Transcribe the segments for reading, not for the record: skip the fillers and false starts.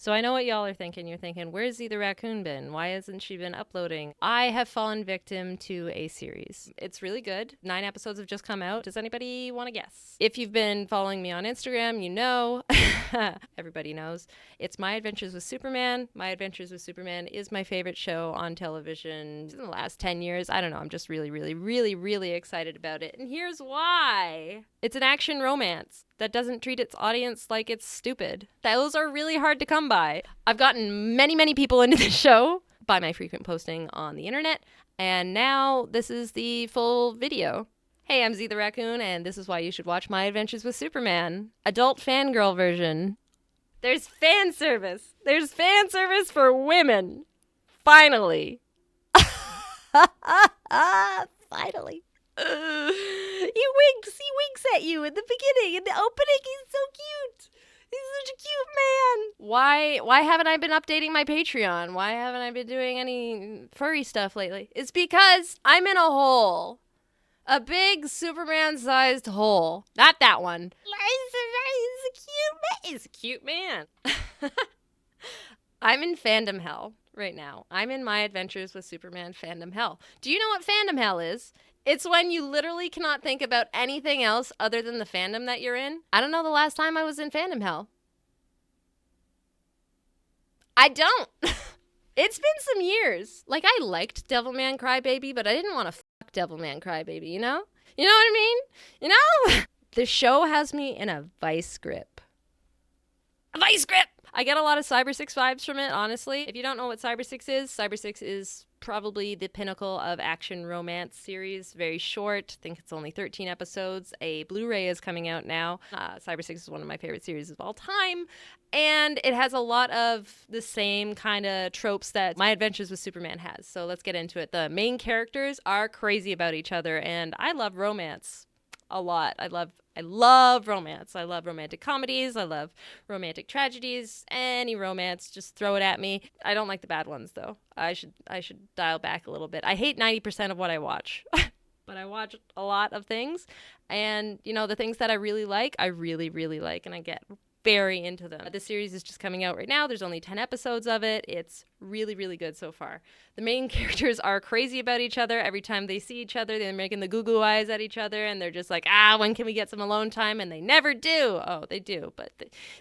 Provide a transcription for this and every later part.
So I know what y'all are thinking. You're thinking, where's the raccoon been? Why hasn't she been uploading? I have fallen victim to a series. It's really good. 9 episodes have just come out. Does anybody want to guess? If you've been following me on Instagram, you know, everybody knows, it's My Adventures with Superman. My Adventures with Superman is my favorite show on television in the last 10 years. I don't know. I'm just really, really, really, really excited about it. And here's why. It's an action romance that doesn't treat its audience like it's stupid. Those are really hard to come by. I've gotten many, many people into the show by my frequent posting on the internet, and now this is the full video. Hey, I'm Z the Raccoon, and this is why you should watch My Adventures with Superman. Adult fangirl version. There's fan service. There's fan service for women. Finally. Finally. He winks at you in the beginning, in the opening. He's so cute. He's such a cute man. Why haven't I been updating my Patreon? Why haven't I been doing any furry stuff lately? It's because I'm in a hole. A big Superman-sized hole. Not that one. He's a cute man. I'm in fandom hell right now. I'm in My Adventures with Superman fandom hell. Do you know what fandom hell is? It's when you literally cannot think about anything else other than the fandom that you're in. I don't know the last time I was in fandom hell. I don't. It's been some years. Like, I liked Devilman Crybaby, but I didn't want to fuck Devilman Crybaby, you know? You know what I mean? You know? The show has me in a vice grip. A vice grip! I get a lot of Cyber 6 vibes from it, honestly. If you don't know what Cyber 6 is probably the pinnacle of action romance series. Very short. I think it's only 13 episodes. A Blu-ray is coming out now. Cyber 6 is one of my favorite series of all time. And it has a lot of the same kind of tropes that My Adventures with Superman has. So let's get into it. The main characters are crazy about each other, and I love romance a lot. I love romance. I love romantic comedies. I love romantic tragedies. Any romance, just throw it at me. I don't like the bad ones though. I should dial back a little bit. I hate 90% of what I watch. But I watch a lot of things, and you know, the things that I really like, I really, really like, and I get very into them. The series is just coming out right now. There's only 10 episodes of it. It's really, really good so far. The main characters are crazy about each other. Every time they see each other, they're making the goo-goo eyes at each other, and they're just like, when can we get some alone time? And they never do. Oh, they do, but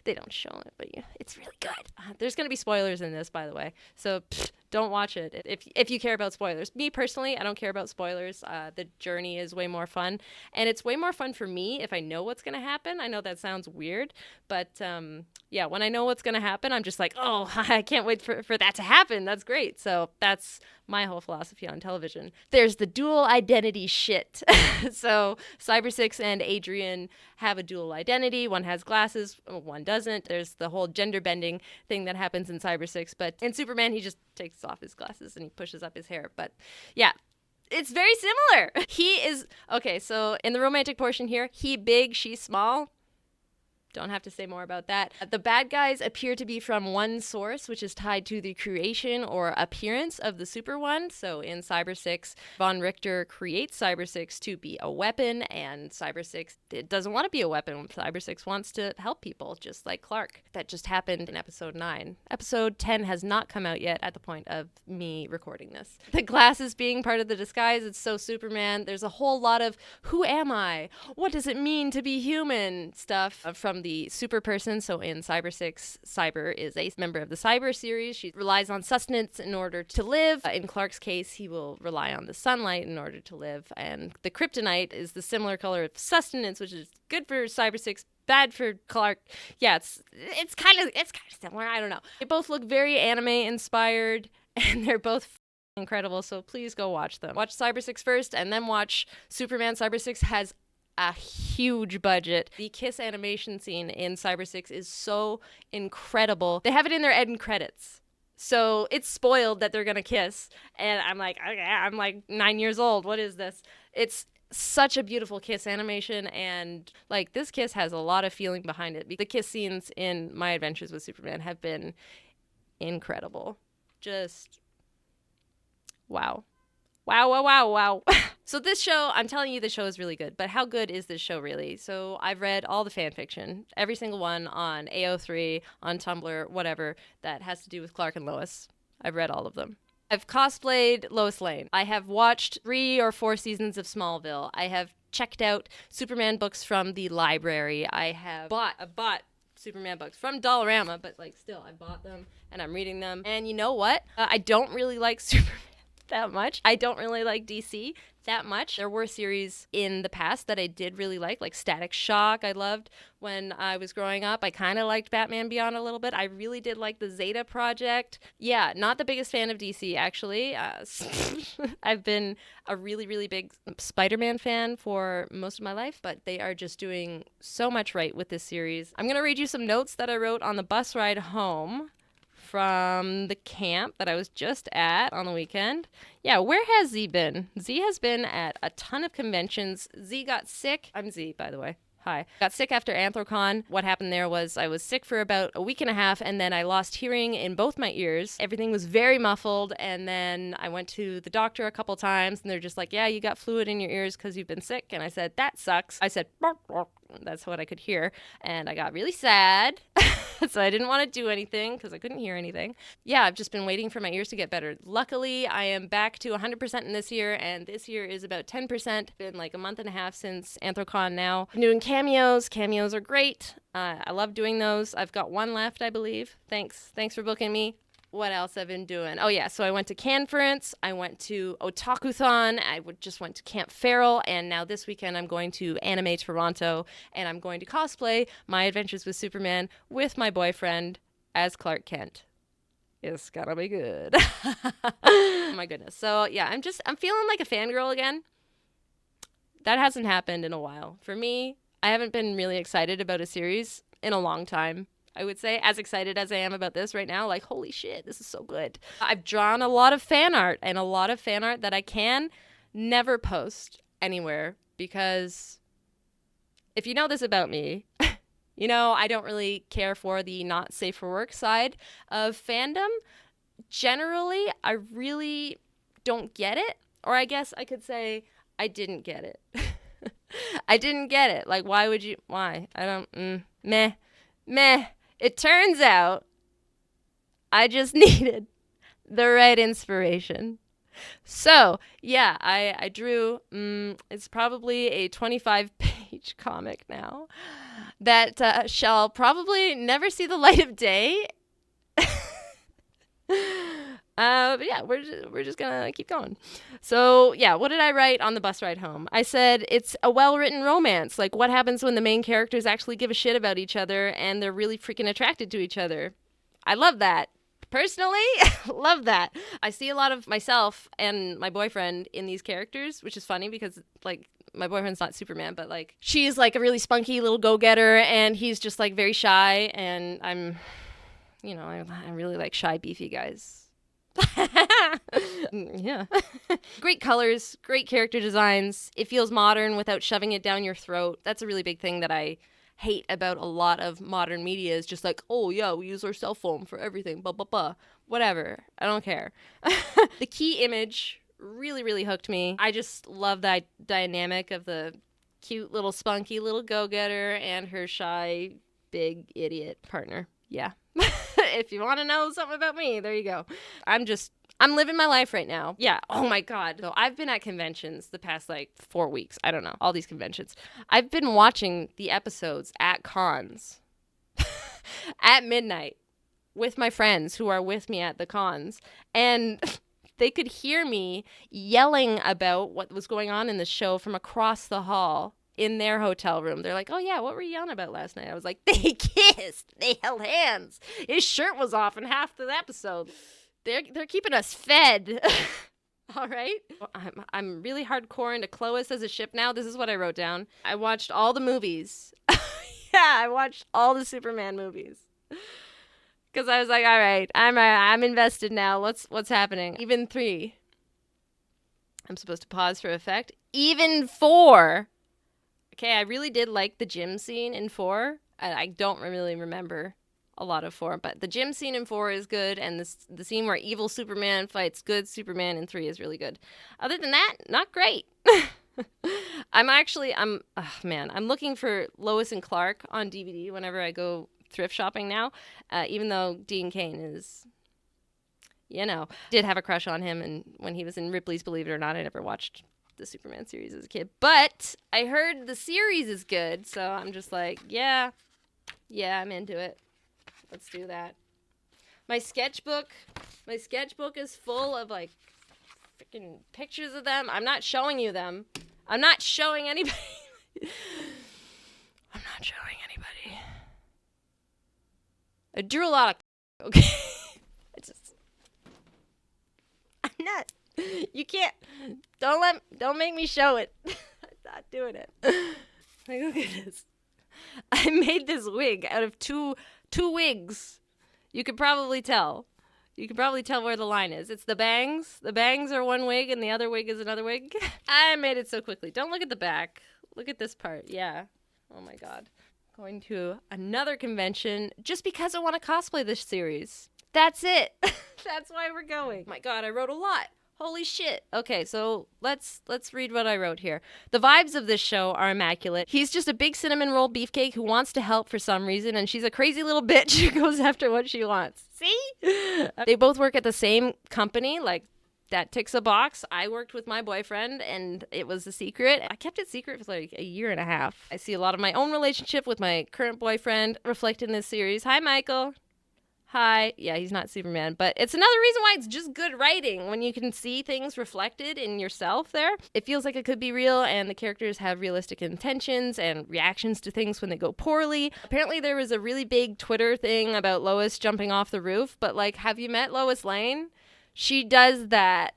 they don't show it. But yeah, it's really good. There's going to be spoilers in this, by the way. So don't watch it if you care about spoilers. Me personally, I don't care about spoilers. The journey is way more fun, and it's way more fun for me if I know what's going to happen. I know that sounds weird, but yeah, when I know what's going to happen, I'm just like, oh, I can't wait for that to happen. That's great. So that's my whole philosophy on television. There's the dual identity shit. So Cyber 6 and Adrian have a dual identity. One has glasses, one doesn't. There's the whole gender bending thing that happens in Cyber 6, but in Superman, he just takes off his glasses and he pushes up his hair. But yeah, it's very similar. He is, okay, so in the romantic portion here, he big, she small. Don't have to say more about that. The bad guys appear to be from one source, which is tied to the creation or appearance of the Super One. So in Cyber 6, Von Richter creates Cyber 6 to be a weapon, and Cyber 6 it doesn't want to be a weapon. Cyber 6 wants to help people, just like Clark. That just happened in episode 9. Episode 10 has not come out yet at the point of me recording this. The glasses being part of the disguise, it's so Superman. There's a whole lot of, who am I? What does it mean to be human? Stuff from the super person. So in Cyber 6, Cyber is a member of the Cyber series. She relies on sustenance in order to live. In Clark's case, he will rely on the sunlight in order to live. And the kryptonite is the similar color of sustenance, which is good for Cyber 6, bad for Clark. Yeah, it's kind of similar. I don't know. They both look very anime inspired, and they're both incredible. So please go watch them. Watch Cyber 6 first, and then watch Superman. Cyber 6 has a huge budget. The kiss animation scene in Cyber 6 is so incredible. They have it in their end credits. So it's spoiled that they're going to kiss. And I'm like, okay, I'm like 9 years old. What is this? It's such a beautiful kiss animation. And like this kiss has a lot of feeling behind it. The kiss scenes in My Adventures with Superman have been incredible. Just wow. Wow, wow, wow, wow. So this show, I'm telling you, the show is really good. But how good is this show really? So I've read all the fan fiction, every single one on AO3, on Tumblr, whatever, that has to do with Clark and Lois. I've read all of them. I've cosplayed Lois Lane. I have watched 3 or 4 seasons of Smallville. I have checked out Superman books from the library. I bought Superman books from Dollarama, but like still, I bought them and I'm reading them. And you know what? I don't really like Superman that much. I don't really like DC that much. There were series in the past that I did really like Static Shock. I loved when I was growing up. I kind of liked Batman Beyond a little bit. I really did like the Zeta Project. Yeah, not the biggest fan of DC, actually. I've been a really, really big Spider-Man fan for most of my life, but they are just doing so much right with this series. I'm going to read you some notes that I wrote on the bus ride home from the camp that I was just at on the weekend. Yeah, where has Z been? Z has been at a ton of conventions. Z got sick. I'm Z, by the way. Hi. Got sick after Anthrocon. What happened there was I was sick for about a week and a half, and then I lost hearing in both my ears. Everything was very muffled, and then I went to the doctor a couple times, and they're just like, yeah, you got fluid in your ears because you've been sick. And I said, that sucks. I said, bark, bark. That's what I could hear. And I got really sad. So I didn't want to do anything because I couldn't hear anything. Yeah, I've just been waiting for my ears to get better. Luckily, I am back to 100% in this year, and this year is about 10%. Been like a month and a half since Anthrocon now. I'm doing cameos. Cameos are great. I love doing those. I've got one left, I believe. Thanks for booking me. What else I've been doing? Oh, yeah. So I went to Canference. I went to Otakuthon. Just went to Camp Feral. And now this weekend I'm going to Anime Toronto. And I'm going to cosplay My Adventures with Superman with my boyfriend as Clark Kent. It's gonna be good. Oh, my goodness. So, yeah, I'm feeling like a fangirl again. That hasn't happened in a while. For me, I haven't been really excited about a series in a long time. I would say, as excited as I am about this right now, like, holy shit, this is so good. I've drawn a lot of fan art, and a lot of fan art that I can never post anywhere, because if you know this about me, you know I don't really care for the not safe for work side of fandom. Generally, I really don't get it, or I guess I could say I didn't get it. I didn't get it. Like, why? I don't, meh. It turns out I just needed the right inspiration. So, yeah, I drew, it's probably a 25-page comic now that shall probably never see the light of day. But yeah, we're just gonna keep going. So yeah, what did I write on the bus ride home? I said it's a well-written romance. Like, what happens when the main characters actually give a shit about each other and they're really freaking attracted to each other? I love that. Personally, love that. I see a lot of myself and my boyfriend in these characters, which is funny because, like, my boyfriend's not Superman, but, like, she's, like, a really spunky little go-getter, and he's just, like, very shy, and I really like shy, beefy guys. Yeah. Great colors, great character designs. It feels modern without shoving it down your throat. That's a really big thing that I hate about a lot of modern media, is just like, oh yeah, we use our cell phone for everything, blah blah blah. Whatever. I don't care. The key image really, really hooked me. I just love that dynamic of the cute little spunky little go-getter and her shy big idiot partner. Yeah. If you want to know something about me, there you go. I'm living my life right now. Yeah. Oh my God. So I've been at conventions the past like 4 weeks. I don't know. All these conventions. I've been watching the episodes at cons at midnight with my friends who are with me at the cons. And they could hear me yelling about what was going on in the show from across the hall in their hotel room. They're like, oh yeah, what were you yelling about last night? I was like, they kissed, they held hands, his shirt was off in half the episode. They're keeping us fed. All right. I'm really hardcore into Chloe as a ship now. This is what I wrote down. I watched all the movies. Yeah, I watched all the Superman movies. Because I was like, all right, I'm invested now. What's happening? Even 3. I'm supposed to pause for effect. Even 4. Okay, I really did like the gym scene in 4. I don't really remember a lot of 4. But the gym scene in 4 is good, and the scene where evil Superman fights good Superman in 3 is really good. Other than that, not great. I'm looking for Lois and Clark on DVD whenever I go thrift shopping now, even though Dean Cain is, did have a crush on him, and when he was in Ripley's Believe It or Not, I never watched the Superman series as a kid, but I heard the series is good, so I'm just like, yeah, I'm into it. Let's do that. My sketchbook is full of like freaking pictures of them. I'm not showing you them. I'm not showing anybody. I drew a lot of okay. I'm not. You can't. Don't make me show it. I'm not doing it. Like, look at this. I made this wig out of two wigs. You could probably tell. You can probably tell where the line is. It's the bangs. The bangs are one wig and the other wig is another wig. I made it so quickly. Don't look at the back. Look at this part. Yeah. Oh my God. Going to another convention just because I want to cosplay this series. That's it. That's why we're going. Oh my God, I wrote a lot. Holy shit. Okay, so let's read what I wrote here. The vibes of this show are immaculate. He's just a big cinnamon roll beefcake who wants to help for some reason, and she's a crazy little bitch who goes after what she wants. See? They both work at the same company, like that ticks a box. I worked with my boyfriend, and it was a secret. I kept it secret for like a year and a half. I see a lot of my own relationship with my current boyfriend reflected in this series. Hi, Michael. Hi. Yeah, he's not Superman, but it's another reason why it's just good writing when you can see things reflected in yourself there. It feels like it could be real, and the characters have realistic intentions and reactions to things when they go poorly. Apparently there was a really big Twitter thing about Lois jumping off the roof, but like, have you met Lois Lane? She does that.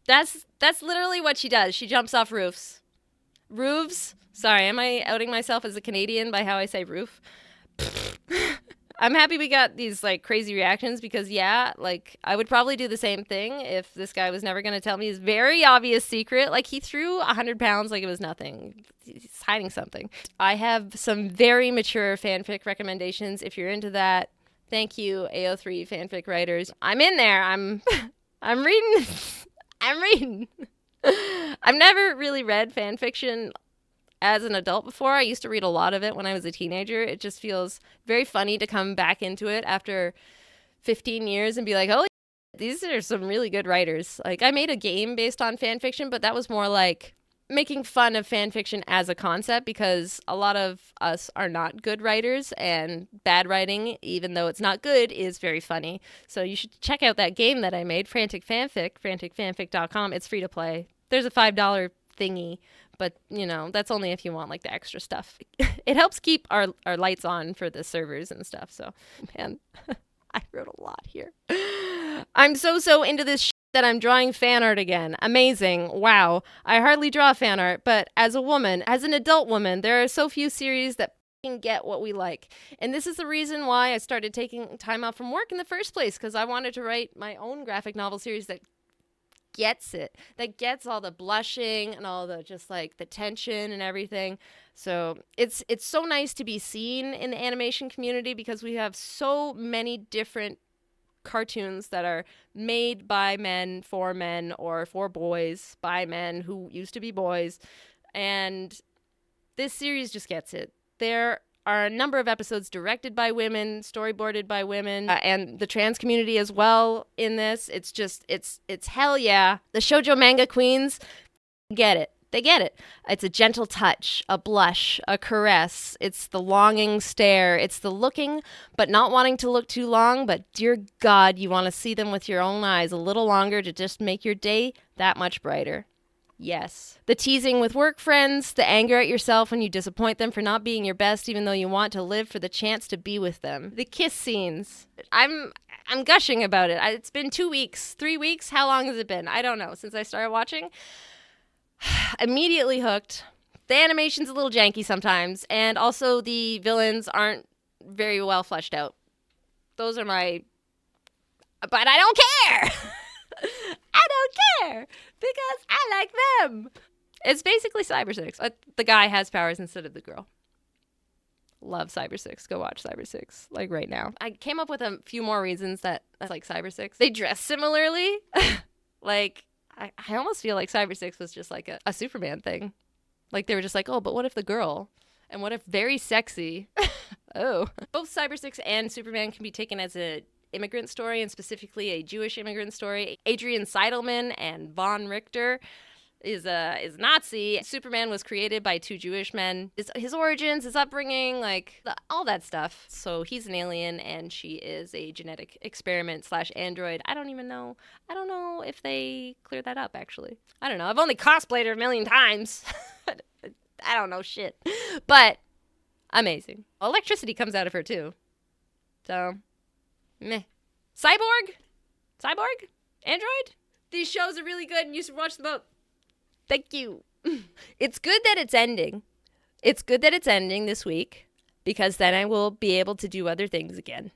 That's literally what she does. She jumps off roofs. Roofs? Sorry, am I outing myself as a Canadian by how I say roof? I'm happy we got these like crazy reactions because like I would probably do the same thing if this guy was never going to tell me his very obvious secret. Like he threw 100 pounds like it was nothing. He's hiding something. I have some very mature fanfic recommendations if you're into that. Thank you, AO3 fanfic writers. I'm in there. I'm reading. I'm reading. I've never really read fanfiction as an adult before. I used to read a lot of it when I was a teenager. It just feels very funny to come back into it after 15 years and be like, oh, these are some really good writers. Like I made a game based on fan fiction, but that was more like making fun of fan fiction as a concept because a lot of us are not good writers, and bad writing, even though it's not good, is very funny. So you should check out that game that I made, Frantic Fanfic, franticfanfic.com. It's free to play. There's a $5 thingy, but that's only if you want like the extra stuff. It helps keep our lights on for the servers and stuff. So man, I wrote a lot here. I'm so into this shit that I'm drawing fan art again. Amazing. Wow. I hardly draw fan art, but as a woman, as an adult woman, there are so few series that can get what we like. And this is the reason why I started taking time out from work in the first place, because I wanted to write my own graphic novel series that gets it, that gets all the blushing and all the just like the tension and everything. So it's so nice to be seen in the animation community because we have so many different cartoons that are made by men or for boys by men who used to be boys, and this series just gets it. There are a number of episodes directed by women, storyboarded by women, and the trans community as well in this. It's just, it's hell yeah. The shoujo manga queens get it. They get it. It's a gentle touch, a blush, a caress. It's the longing stare. It's the looking, but not wanting to look too long. But dear God, you want to see them with your own eyes a little longer to just make your day that much brighter. Yes. The teasing with work friends, the anger at yourself when you disappoint them for not being your best even though you want to live for the chance to be with them. The kiss scenes. I'm gushing about it. It's been 2 weeks, 3 weeks. How long has it been? I don't know. Since I started watching. Immediately hooked. The animation's a little janky sometimes, and also the villains aren't very well fleshed out. Those are my... But I don't care! I don't care! Because I like them! It's basically Cyber 6. The guy has powers instead of the girl. love Cyber 6. Go watch Cyber 6, like right now. I came up with a few more reasons that I like Cyber 6. They dress similarly. Like, I almost feel like Cyber 6 was just like a Superman thing. Like, they were just like, oh, but what if the girl? And what if very sexy? Oh. Both Cyber 6 and Superman can be taken as a immigrant story, and specifically a Jewish immigrant story. Adrian Seidelman and Von Richter is Nazi. Superman was created by two Jewish men. His origins, his upbringing, like all that stuff. So he's an alien and she is a genetic experiment / android. I don't know if they cleared that up, actually. I don't know. I've only cosplayed her a million times. I don't know shit. But amazing. Electricity comes out of her too. So, meh. Cyborg? Android? These shows are really good and you should watch them both. Thank you. It's good that it's ending. It's good that it's ending this week because then I will be able to do other things again.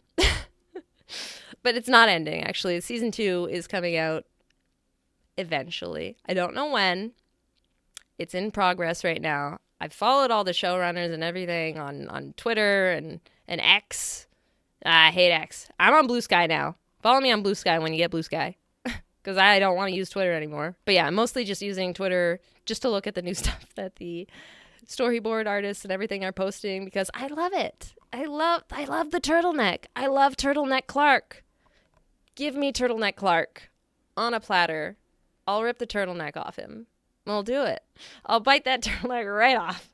But it's not ending, actually. Season 2 is coming out eventually. I don't know when. It's in progress right now. I've followed all the showrunners and everything on Twitter and X. I hate X. I'm on Blue Sky now. Follow me on Blue Sky when you get Blue Sky. Because I don't want to use Twitter anymore. But yeah, I'm mostly just using Twitter just to look at the new stuff that the storyboard artists and everything are posting because I love it. I love the turtleneck. I love Turtleneck Clark. Give me Turtleneck Clark on a platter. I'll rip the turtleneck off him. I'll do it. I'll bite that turtleneck right off.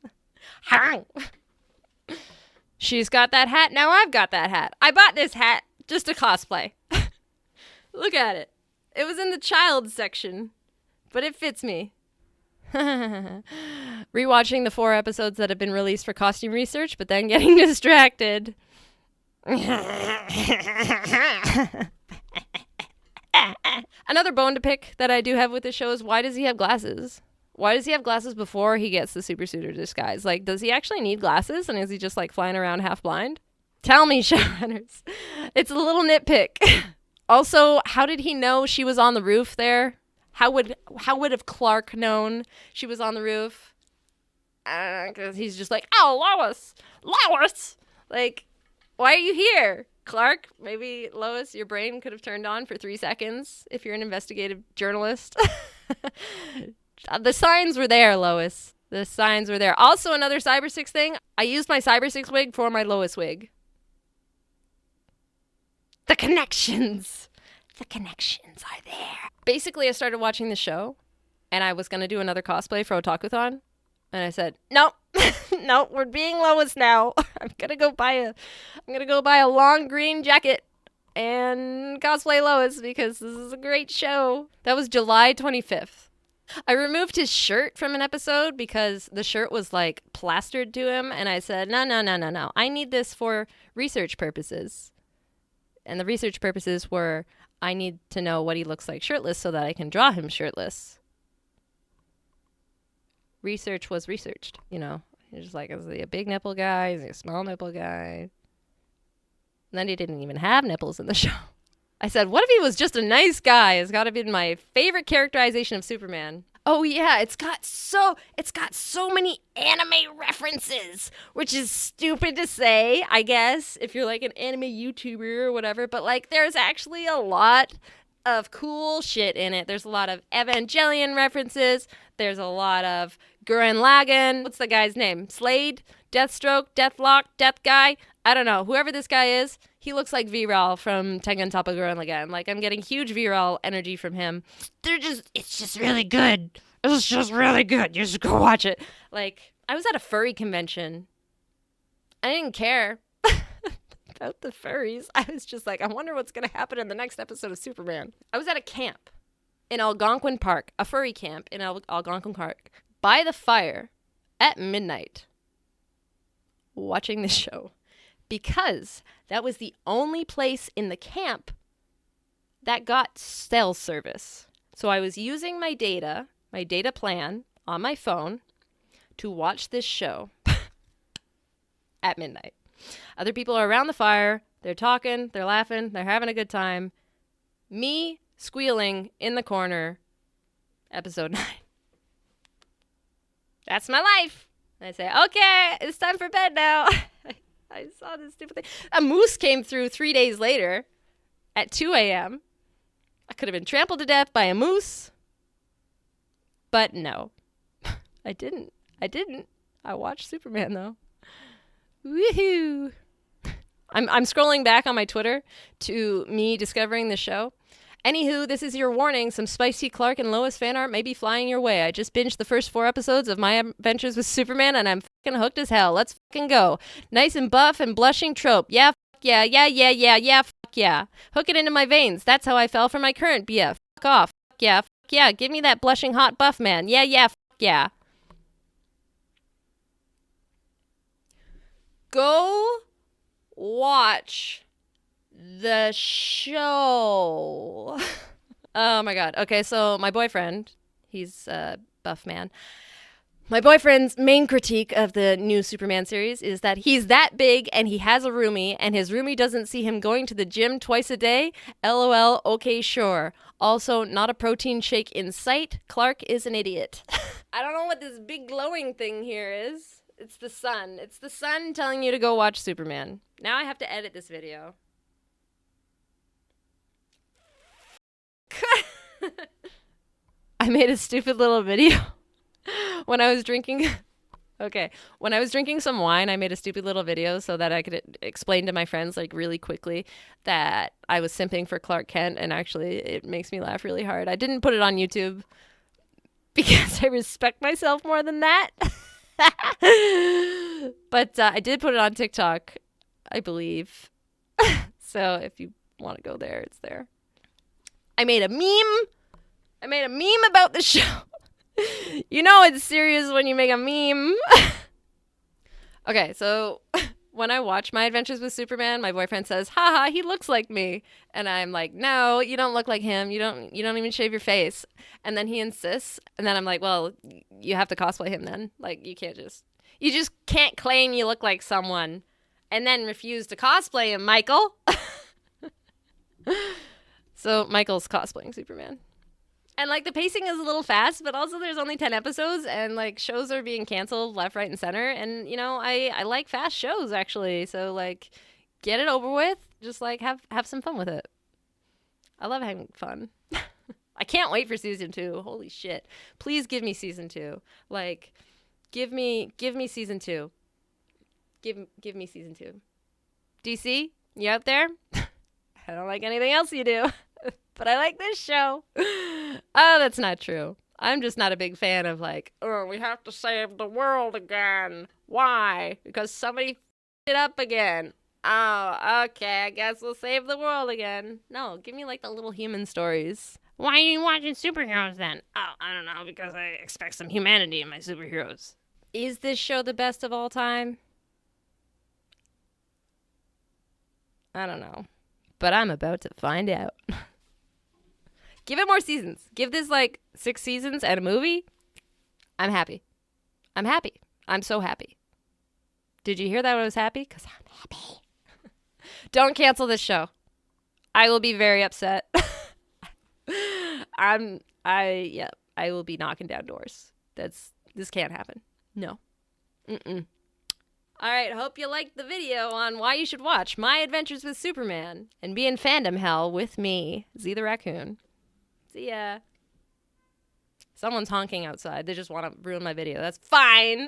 She's got that hat. Now I've got that hat. I bought this hat just to cosplay. Look at it. It was in the child section, but it fits me. Rewatching the 4 episodes that have been released for costume research, but then getting distracted. Another bone to pick that I do have with this show is why does he have glasses? Why does he have glasses before he gets the super suit or disguise? Like, does he actually need glasses? And is he just like flying around half blind? Tell me, showrunners. It's a little nitpick. Also, how did he know she was on the roof there? How would have Clark known she was on the roof? Because he's just like, oh, Lois! Like, why are you here, Clark? Maybe, Lois, your brain could have turned on for 3 seconds if you're an investigative journalist. The signs were there, Lois. The signs were there. Also, another Cyber 6 thing. I used my Cyber 6 wig for my Lois wig. The connections are there. Basically, I started watching the show, and I was going to do another cosplay for Otakuthon. And I said, no, no, we're being Lois now. I'm going to go buy a long green jacket and cosplay Lois because this is a great show. That was July 25th. I removed his shirt from an episode because the shirt was like plastered to him. And I said, no. I need this for research purposes. And the research purposes were, I need to know what he looks like shirtless so that I can draw him shirtless. Research was researched, you know. You're just like, is he a big nipple guy? Is he a small nipple guy? And then he didn't even have nipples in the show. I said, what if he was just a nice guy? It's got to be my favorite characterization of Superman. Oh yeah, it's got so many anime references, which is stupid to say, I guess, if you're like an anime YouTuber or whatever, but like there's actually a lot of cool shit in it. There's a lot of Evangelion references. There's a lot of Gurren Lagann. What's the guy's name? Slade? Deathstroke? Deathlock? Death Guy? I don't know. Whoever this guy is, he looks like Viral from Tengen Toppa Gurren Lagann. Like, I'm getting huge Viral energy from him. It's just really good. It's just really good. You should go watch it. Like, I was at a furry convention. I didn't care about the furries. I was just like, I wonder what's going to happen in the next episode of Superman. I was at a camp in Algonquin Park, a furry camp in Algonquin Park, by the fire at midnight, watching the show. Because that was the only place in the camp that got cell service. So I was using my data plan on my phone to watch this show at midnight. Other people are around the fire. They're talking. They're laughing. They're having a good time. Me squealing in the corner. Episode 9. That's my life. I say, okay, it's time for bed now. I saw this stupid thing. A moose came through 3 days later at 2 a.m. I could have been trampled to death by a moose. But no, I didn't. I watched Superman, though. Woohoo! I'm scrolling back on my Twitter to me discovering the show. Anywho, this is your warning. Some spicy Clark and Lois fan art may be flying your way. I just binged the first 4 episodes of My Adventures with Superman, and I'm fucking hooked as hell. Let's fucking go. Nice and buff and blushing trope. Yeah, fuck yeah, fuck yeah. Hook it into my veins. That's how I fell for my current BF. Fuck off. Fuck yeah. Give me that blushing hot buff man. Yeah, fuck yeah. Go watch the show. Oh my god. Okay, so my boyfriend, he's a buff man. My boyfriend's main critique of the new Superman series is that he's that big and he has a roomie, and his roomie doesn't see him going to the gym twice a day. LOL, okay, sure. Also, not a protein shake in sight. Clark is an idiot. I don't know what this big glowing thing here is. It's the sun. It's the sun telling you to go watch Superman. Now I have to edit this video. I made a stupid little video when I was drinking. Okay. When I was drinking some wine, I made a stupid little video so that I could explain to my friends, like, really quickly that I was simping for Clark Kent, and actually it makes me laugh really hard. I didn't put it on YouTube because I respect myself more than that. But I did put it on TikTok, I believe. So if you want to go there, it's there. I made a meme about the show. You know it's serious when you make a meme. Okay, so when I watch My Adventures with Superman, my boyfriend says, haha, he looks like me. And I'm like, no, you don't look like him. You don't even shave your face. And then he insists. And then I'm like, well, you have to cosplay him then. Like, you just can't claim you look like someone and then refuse to cosplay him, Michael. So Michael's cosplaying Superman. And, like, the pacing is a little fast, but also there's only 10 episodes, and, like, shows are being canceled left, right, and center. And, you know, I like fast shows, actually. So, like, get it over with. Just, like, have some fun with it. I love having fun. I can't wait for season 2. Holy shit. Please give me season 2. Like, give me season 2. Give me season 2. DC, you out there? I don't like anything else you do. But I like this show. Oh, that's not true. I'm just not a big fan of, like, oh, we have to save the world again. Why? Because somebody f***ed it up again. Oh, okay, I guess we'll save the world again. No, give me, like, the little human stories. Why are you watching superheroes then? Oh, I don't know, because I expect some humanity in my superheroes. Is this show the best of all time? I don't know. But I'm about to find out. Give it more seasons. Give this, like, 6 seasons and a movie. I'm happy. I'm so happy. Did you hear that I was happy? Because I'm happy. Don't cancel this show. I will be very upset. I will be knocking down doors. This can't happen. No. Mm-mm. All right, hope you liked the video on why you should watch My Adventures with Superman and be in fandom hell with me, Z the Raccoon. See ya. Someone's honking outside. They just want to ruin my video. That's fine.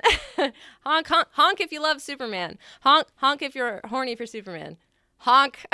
Honk if you love Superman. Honk if you're horny for Superman. Honk.